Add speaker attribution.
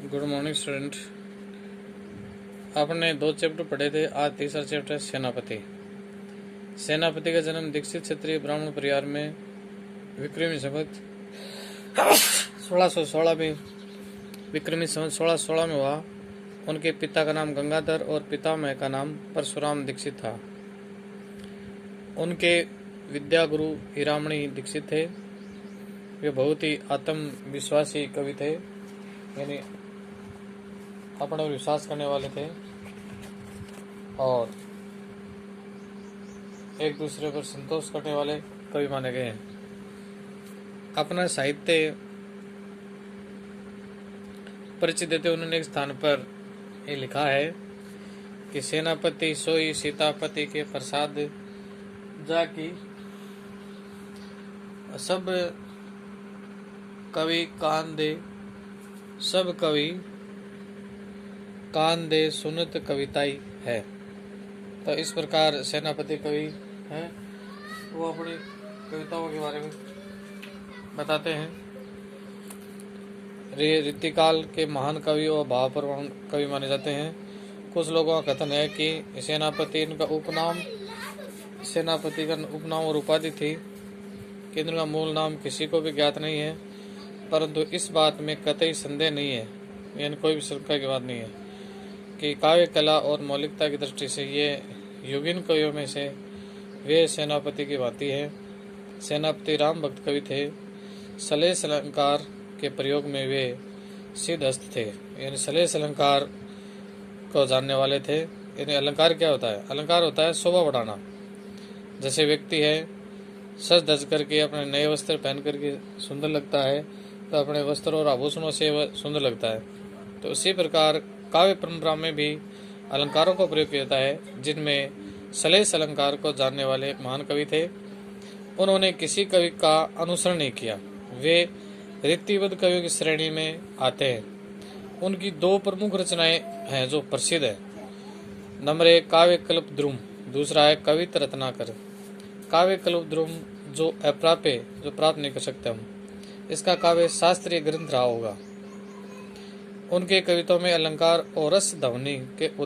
Speaker 1: Good morning student. आपने 2 chapter पढ़े थे, आज तीसरा चैप्टर सेनापति। सेनापति का जन्म दीक्षित क्षत्रिय ब्राह्मण परिवार में विक्रमी संवत 1616 में विक्रमी संवत 1616 में हुआ। उनके पिता का नाम गंगाधर और पितामह का नाम परशुराम दीक्षित था। उनके विद्यागुरु हीरामणि दीक्षित थे। वे बहुत ही आत्मविश्वासी कवि थे, यानी अपने पर विश्वास करने वाले थे और एक दूसरे पर संतोष करने वाले कवि माने गए हैं। अपना साहित्य परिचय देते उन्होंने एक स्थान पर ये लिखा है कि सेनापति सोई सीतापति के प्रसाद जाकी सब कवि कान दे, सब कवि कान दे सुनत कविताई है। तो इस प्रकार सेनापति कवि हैं, वो अपनी कविताओं के बारे में बताते हैं। रीतिकाल के महान कवि और भावप्रवण कवि माने जाते हैं। कुछ लोगों का कथन है कि सेनापति इनका उपनाम और उपाधि थी कि इनका मूल नाम किसी को भी ज्ञात नहीं है, परंतु इस बात में कतई संदेह नहीं है, यानी कोई भी शंका की बात नहीं है कि काव्य कला और मौलिकता की दृष्टि से ये युगीन कवियों में से वे सेनापति की भांति है। सेनापति राम भक्त कवि थे। सलेस अलंकार के प्रयोग में वे सिद्धहस्त थे, यानी सलेस अलंकार को जानने वाले थे। यानी अलंकार क्या होता है? अलंकार होता है शोभा बढ़ाना। जैसे व्यक्ति है सज धज करके अपने नए वस्त्र पहन करके सुंदर लगता है, तो अपने वस्त्र और आभूषणों से वह सुंदर लगता है। तो उसी प्रकार काव्य परंपरा में भी अलंकारों का प्रयोग किया जाता है, जिनमें सलेस अलंकार को जानने वाले एक महान कवि थे। उन्होंने किसी कवि का अनुसरण नहीं किया, वे रीतिबद्ध कवियों की श्रेणी में आते हैं। उनकी 2 प्रमुख रचनाएं हैं जो प्रसिद्ध है। नंबर 1 काव्य कल्पद्रुम, दूसरा है कवित रत्नाकर। काव्य कल्पद्रुम जो अप्राप्य, जो प्राप्त नहीं कर सकते हम, इसका काव्य शास्त्रीय ग्रंथ रहा होगा। उनके कविताओं में अलंकार और रस ध्वनि के